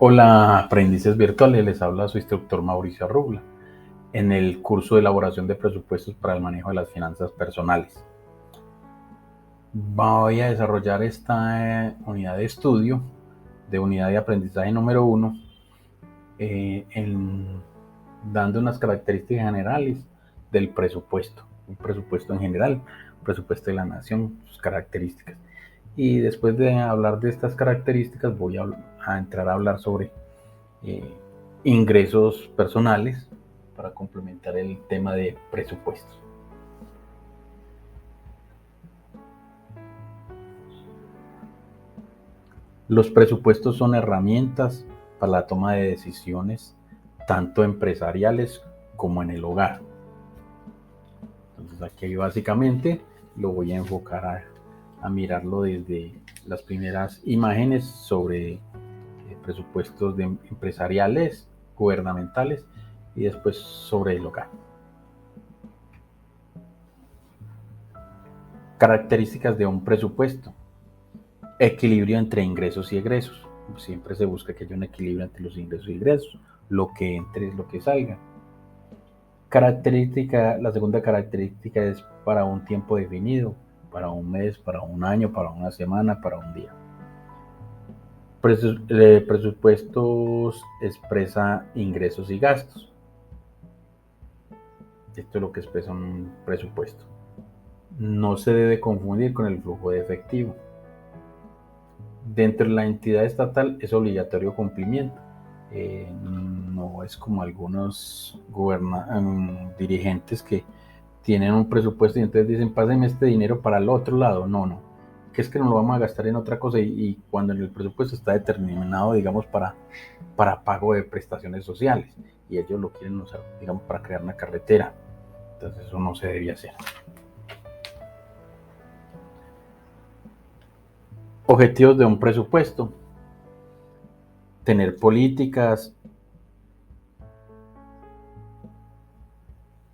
Hola, aprendices virtuales, les habla su instructor Mauricio Arrubla en el curso de elaboración de presupuestos para el manejo de las finanzas personales. Voy a desarrollar esta unidad de estudio de unidad de aprendizaje número 1 dando unas características generales del presupuesto, un presupuesto en general, un presupuesto de la nación, sus características. Y después de hablar de estas características voy a entrar a hablar sobre ingresos personales para complementar el tema de presupuestos. Los presupuestos son herramientas para la toma de decisiones tanto empresariales como en el hogar. Entonces aquí básicamente lo voy a enfocar a mirarlo desde las primeras imágenes sobre presupuestos empresariales, gubernamentales y después sobre el hogar. Características de un presupuesto. Equilibrio entre ingresos y egresos. Siempre se busca que haya un equilibrio entre los ingresos y egresos. Lo que entre es lo que salga. La segunda característica es para un tiempo definido, para un mes, para un año, para una semana, para un día. Presupuestos expresa ingresos y gastos. Esto es lo que expresa un presupuesto. No se debe confundir con el flujo de efectivo. Dentro de la entidad estatal es obligatorio cumplimiento. No es como algunos dirigentes que tienen un presupuesto y entonces dicen, pásenme este dinero para el otro lado. No, que es que no lo vamos a gastar en otra cosa y cuando en el presupuesto está determinado, digamos, para pago de prestaciones sociales y ellos lo quieren usar, digamos, para crear una carretera. Entonces eso no se debía hacer. Objetivos de un presupuesto. Tener políticas,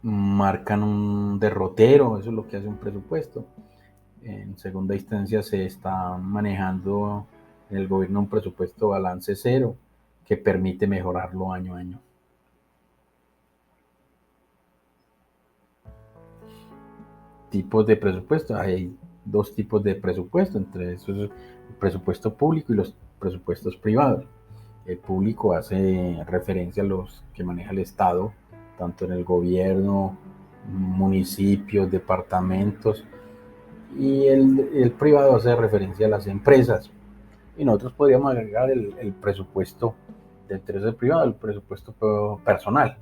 marcan un derrotero, eso es lo que hace un presupuesto. En segunda instancia se está manejando en el gobierno un presupuesto balance cero que permite mejorarlo año a año. Tipos de presupuesto. Hay dos tipos de presupuesto, entre esos el presupuesto público y los presupuestos privados. El público hace referencia a los que maneja el Estado, tanto en el gobierno, municipios, departamentos, y el privado hace referencia a las empresas. Y nosotros podríamos agregar el presupuesto dentro del privado, el presupuesto personal.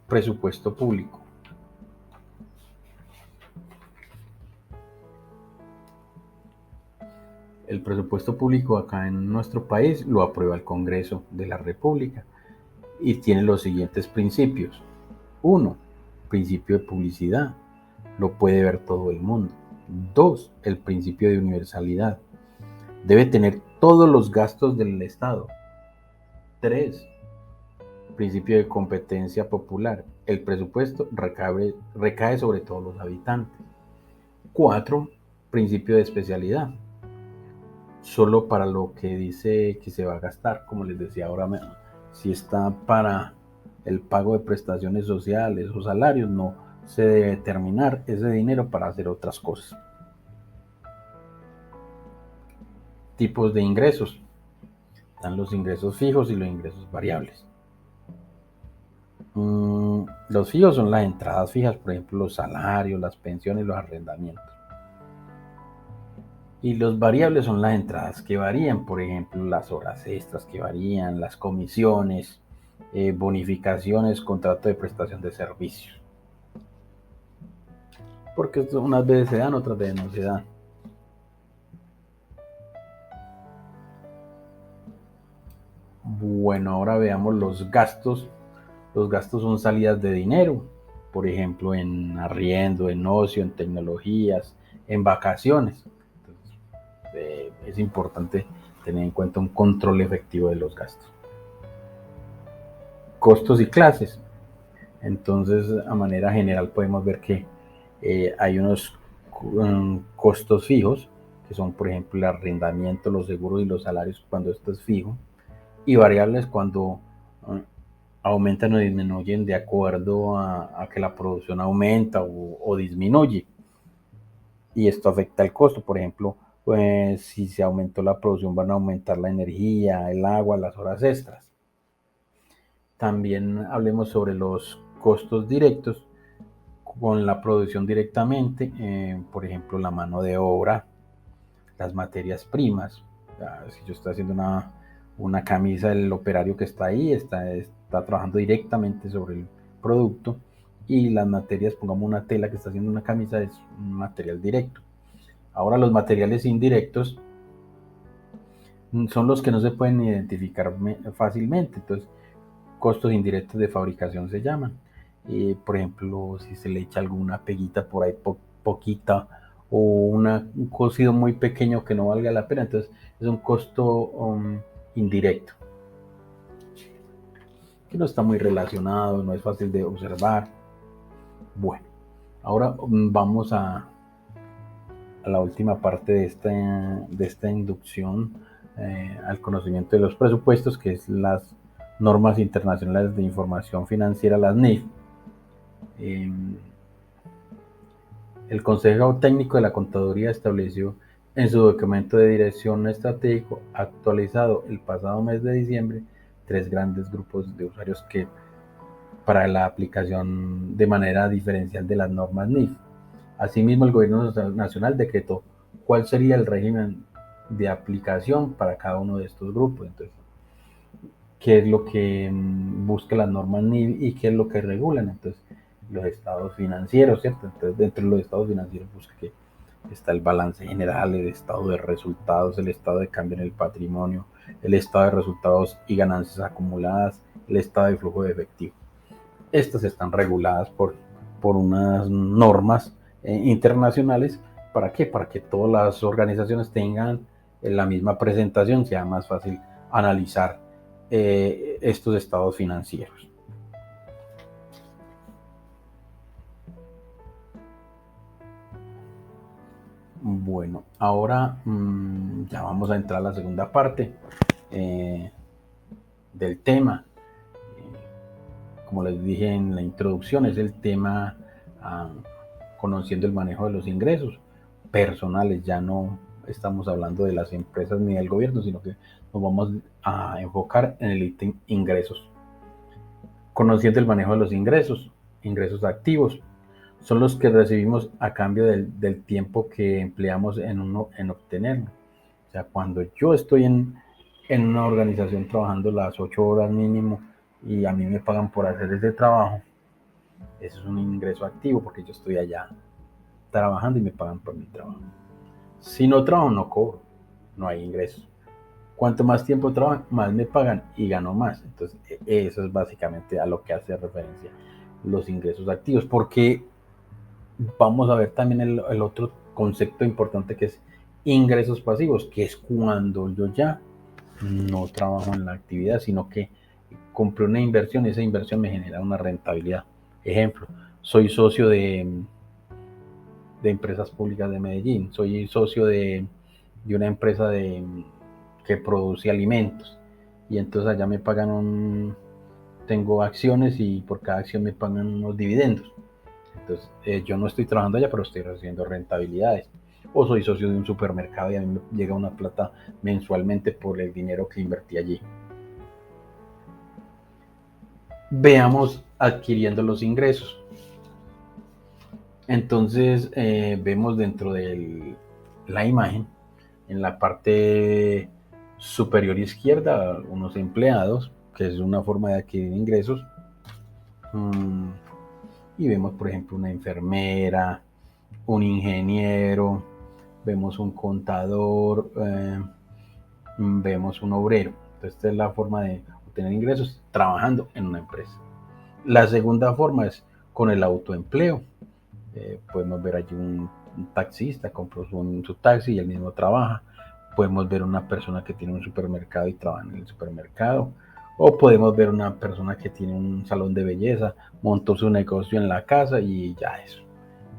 Presupuesto público. El presupuesto público acá en nuestro país lo aprueba el Congreso de la República y tiene los siguientes principios. 1. Principio de publicidad. Lo puede ver todo el mundo. 2. El principio de universalidad. Debe tener todos los gastos del Estado. 3. Principio de competencia popular. El presupuesto recae sobre todos los habitantes. 4. Principio de especialidad. Solo para lo que dice que se va a gastar, como les decía ahora, si está para el pago de prestaciones sociales o salarios, no se debe determinar ese dinero para hacer otras cosas. Tipos de ingresos. Están los ingresos fijos y los ingresos variables. Los fijos son las entradas fijas, por ejemplo, los salarios, las pensiones, los arrendamientos. Y los variables son las entradas que varían, por ejemplo, las horas extras que varían, las comisiones, bonificaciones, contrato de prestación de servicios. Porque unas veces se dan, otras veces no se dan. Bueno, ahora veamos los gastos. Los gastos son salidas de dinero, por ejemplo, en arriendo, en ocio, en tecnologías, en vacaciones. Entonces, es importante tener en cuenta un control efectivo de los gastos. Costos y clases. Entonces, a manera general podemos ver que hay unos costos fijos, que son, por ejemplo, el arrendamiento, los seguros y los salarios cuando esto es fijo, y variables cuando aumentan o disminuyen de acuerdo a que la producción aumenta o disminuye. Y esto afecta el costo. Por ejemplo, pues, si se aumentó la producción, van a aumentar la energía, el agua, las horas extras. También hablemos sobre los costos directos con la producción directamente, por ejemplo, la mano de obra, las materias primas. Si yo estoy haciendo una camisa, el operario que está ahí está trabajando directamente sobre el producto, y las materias, pongamos una tela que está haciendo una camisa, es un material directo. Ahora, los materiales indirectos son los que no se pueden identificar fácilmente, entonces costos indirectos de fabricación se llaman. Por ejemplo, si se le echa alguna peguita por ahí poquita, o un cosido muy pequeño que no valga la pena, entonces es un costo indirecto, que no está muy relacionado, no es fácil de observar. Bueno, ahora vamos a la última parte de esta inducción al conocimiento de los presupuestos, que es las normas internacionales de información financiera, las NIF. El Consejo Técnico de la Contaduría estableció en su documento de dirección estratégico actualizado el pasado mes de diciembre 3 grandes grupos de usuarios que para la aplicación de manera diferencial de las normas NIF. Asimismo, el Gobierno Nacional decretó cuál sería el régimen de aplicación para cada uno de estos grupos. Entonces, qué es lo que busca las normas NIF y qué es lo que regulan. Entonces, los estados financieros, ¿cierto? Entonces, dentro de los estados financieros busca que está el balance general, el estado de resultados, el estado de cambio en el patrimonio, el estado de resultados y ganancias acumuladas, el estado de flujo de efectivo. Estas están reguladas por unas normas internacionales. ¿Para qué? Para que todas las organizaciones tengan la misma presentación, sea más fácil analizar estos estados financieros. Bueno, ahora ya vamos a entrar a la segunda parte del tema. Como les dije en la introducción, es el tema conociendo el manejo de los ingresos personales. Ya no estamos hablando de las empresas ni del gobierno, sino que nos vamos a enfocar en el ítem ingresos. Conociendo el manejo de los ingresos activos, son los que recibimos a cambio del tiempo que empleamos en obtenerlo. O sea, cuando yo estoy en una organización trabajando las 8 horas mínimo y a mí me pagan por hacer ese trabajo, eso es un ingreso activo porque yo estoy allá trabajando y me pagan por mi trabajo. Si no trabajo, no cobro, no hay ingresos. Cuanto más tiempo trabajo, más me pagan y gano más. Entonces, eso es básicamente a lo que hace referencia los ingresos activos, porque vamos a ver también el otro concepto importante, que es ingresos pasivos, que es cuando yo ya no trabajo en la actividad, sino que compré una inversión y esa inversión me genera una rentabilidad. Ejemplo, soy socio de empresas públicas de Medellín, soy socio de una empresa que produce alimentos, y entonces allá me pagan tengo acciones y por cada acción me pagan unos dividendos. Entonces yo no estoy trabajando allá, pero estoy recibiendo rentabilidades. O soy socio de un supermercado y a mí me llega una plata mensualmente por el dinero que invertí allí. Veamos adquiriendo los ingresos. Entonces vemos dentro de la imagen, en la parte superior izquierda, unos empleados, que es una forma de adquirir ingresos. Y vemos, por ejemplo, una enfermera, un ingeniero, vemos un contador, vemos un obrero. Entonces, esta es la forma de obtener ingresos trabajando en una empresa. La segunda forma es con el autoempleo. Podemos ver allí un taxista, compró su taxi y él mismo trabaja. Podemos ver una persona que tiene un supermercado y trabaja en el supermercado. O podemos ver una persona que tiene un salón de belleza, montó su negocio en la casa y ya eso,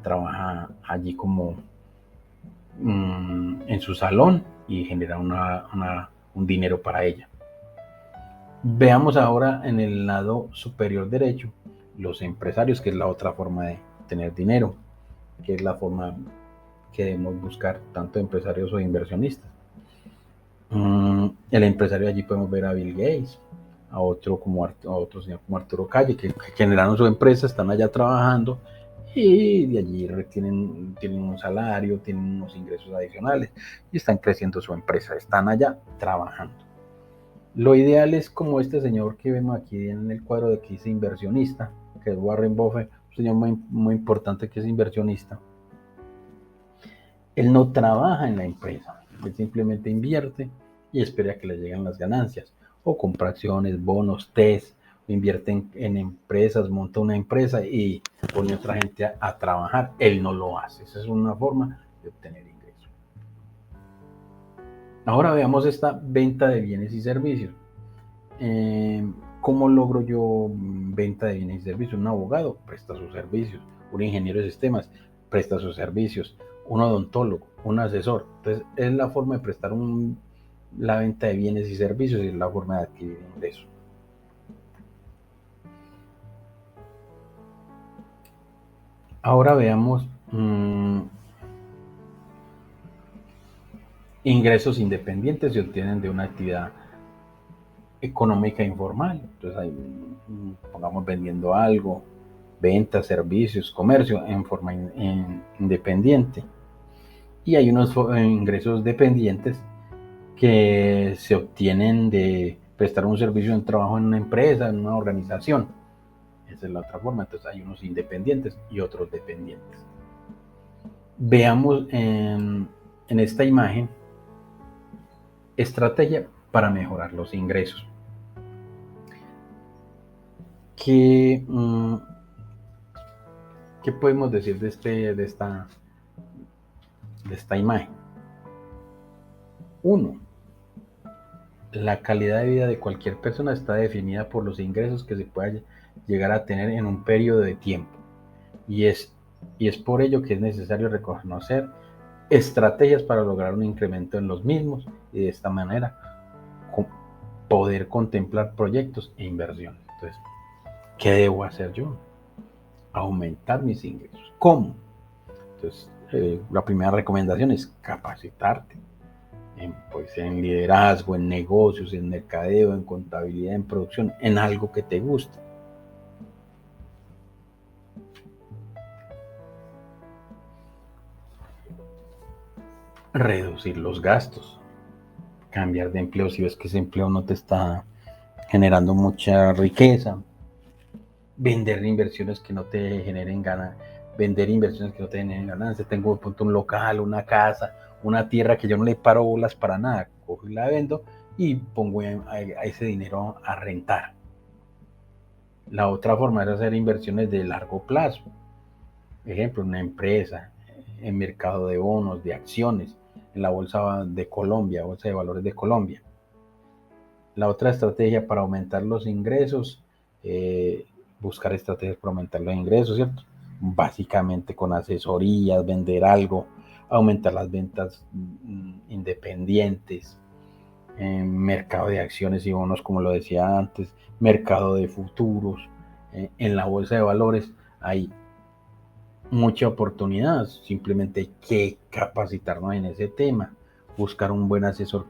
trabaja allí como en su salón y generar un dinero para ella. Veamos ahora en el lado superior derecho los empresarios, que es la otra forma de tener dinero, que es la forma que debemos buscar tanto empresarios o inversionistas. El empresario, allí podemos ver a Bill Gates, a otro señor como Arturo Calle, que generaron su empresa, están allá trabajando y de allí tienen un salario, tienen unos ingresos adicionales y están creciendo su empresa, están allá trabajando. Lo ideal es como este señor que vemos aquí en el cuadro de que dice inversionista, que es Warren Buffett, un señor muy importante que es inversionista. Él no trabaja en la empresa, él simplemente invierte y espera que le lleguen las ganancias, o compra acciones, bonos, test, invierte en empresas, monta una empresa y pone a otra gente a trabajar. Él no lo hace. Esa es una forma de obtener ingresos. Ahora veamos esta venta de bienes y servicios. ¿Cómo logro yo venta de bienes y servicios? Un abogado presta sus servicios, un ingeniero de sistemas presta sus servicios, un odontólogo, un asesor. Entonces, es la forma de prestar la venta de bienes y servicios y es la forma de adquirir ingresos. Ahora veamos ingresos independientes se obtienen de una actividad económica informal. Entonces, ahí, pongamos vendiendo algo, ventas, servicios, comercio en forma independiente. Y hay unos ingresos dependientes que se obtienen de prestar un servicio de trabajo en una empresa, en una organización. Esa es la otra forma. Entonces hay unos independientes y otros dependientes. Veamos en esta imagen estrategia para mejorar los ingresos. ¿Qué podemos decir de esta imagen? Uno, la calidad de vida de cualquier persona está definida por los ingresos que se pueda llegar a tener en un periodo de tiempo. Y es por ello que es necesario reconocer estrategias para lograr un incremento en los mismos y de esta manera poder contemplar proyectos e inversiones. Entonces, ¿qué debo hacer yo? Aumentar mis ingresos. ¿Cómo? Entonces, la primera recomendación es capacitarte en liderazgo, en negocios, en mercadeo, en contabilidad, en producción, en algo que te guste. Reducir los gastos, cambiar de empleo si ves que ese empleo no te está generando mucha riqueza, vender inversiones que no te generen ganancias. Tengo de pronto un local, una casa, una tierra que yo no le paro bolas para nada, cojo y la vendo y pongo a ese dinero a rentar. La otra forma es hacer inversiones de largo plazo. Ejemplo, una empresa, en mercado de bonos, de acciones, en la bolsa de Colombia, bolsa de valores de Colombia. La otra estrategia para aumentar los ingresos, buscar estrategias para aumentar los ingresos, ¿cierto? Básicamente con asesorías, vender algo, aumentar las ventas independientes, mercado de acciones y bonos, como lo decía antes, mercado de futuros, en la bolsa de valores hay mucha oportunidad, simplemente hay que capacitarnos en ese tema, buscar un buen asesor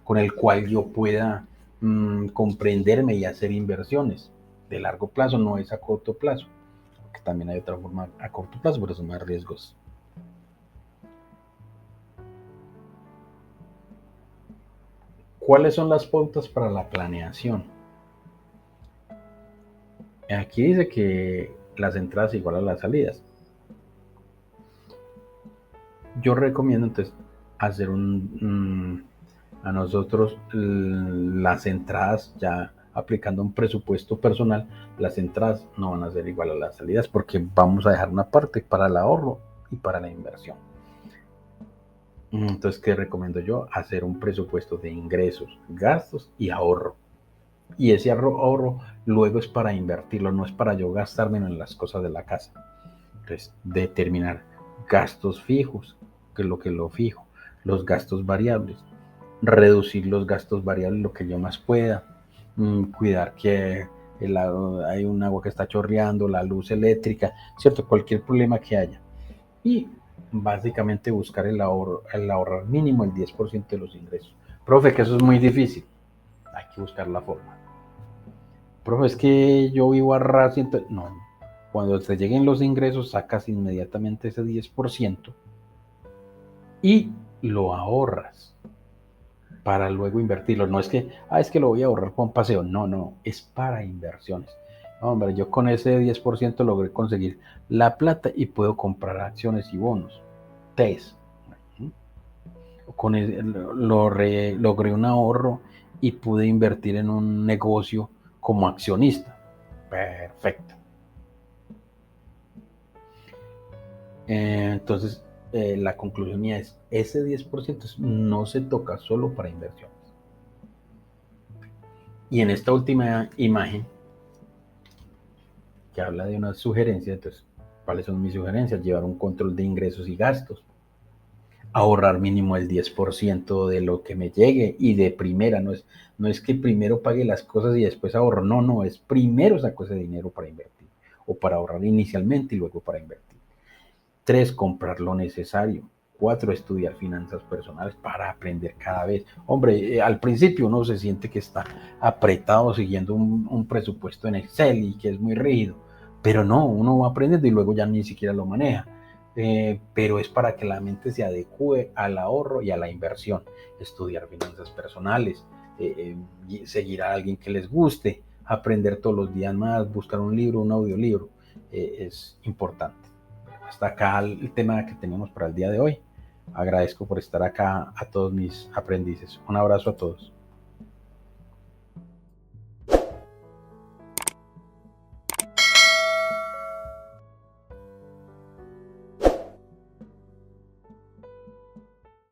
con el cual yo pueda comprenderme y hacer inversiones de largo plazo, no es a corto plazo, porque también hay otra forma a corto plazo, pero son más riesgos. ¿Cuáles son las pautas para la planeación? Aquí dice que las entradas igual a las salidas. Yo recomiendo entonces hacer a nosotros las entradas, ya aplicando un presupuesto personal, las entradas no van a ser igual a las salidas porque vamos a dejar una parte para el ahorro y para la inversión. Entonces, ¿qué recomiendo yo? Hacer un presupuesto de ingresos, gastos y ahorro. Y ese ahorro luego es para invertirlo, no es para yo gastármelo en las cosas de la casa. Entonces, determinar gastos fijos, que es lo que lo fijo. Los gastos variables, reducir los gastos variables lo que yo más pueda, cuidar que hay un agua que está chorreando, la luz eléctrica, ¿cierto? Cualquier problema que haya. Y básicamente buscar el ahorrar mínimo el 10% de los ingresos. Profe, que eso es muy difícil. Hay que buscar la forma. Profe, es que yo vivo a ras. No, cuando te lleguen los ingresos, sacas inmediatamente ese 10% y lo ahorras para luego invertirlo. No es que, es que lo voy a ahorrar para un paseo. No, no, es para inversiones. Hombre, yo con ese 10% logré conseguir la plata y puedo comprar acciones y bonos. TES. Logré un ahorro y pude invertir en un negocio como accionista. Perfecto. Entonces, la conclusión mía es, ese 10% no se toca solo para inversiones. Y en esta última imagen, que habla de una sugerencia, entonces, ¿cuáles son mis sugerencias? Llevar un control de ingresos y gastos, ahorrar mínimo el 10% de lo que me llegue y de primera, no es que primero pague las cosas y después ahorro, no, es primero saco ese dinero para invertir o para ahorrar inicialmente y luego para invertir. 3, comprar lo necesario. 4, estudiar finanzas personales para aprender cada vez. Hombre, al principio uno se siente que está apretado siguiendo un presupuesto en Excel y que es muy rígido, pero no, uno va aprendiendo y luego ya ni siquiera lo maneja. Pero es para que la mente se adecue al ahorro y a la inversión. Estudiar finanzas personales, seguir a alguien que les guste, aprender todos los días más, buscar un libro, un audiolibro, es importante. Hasta acá el tema que teníamos para el día de hoy. Agradezco por estar acá a todos mis aprendices. Un abrazo a todos.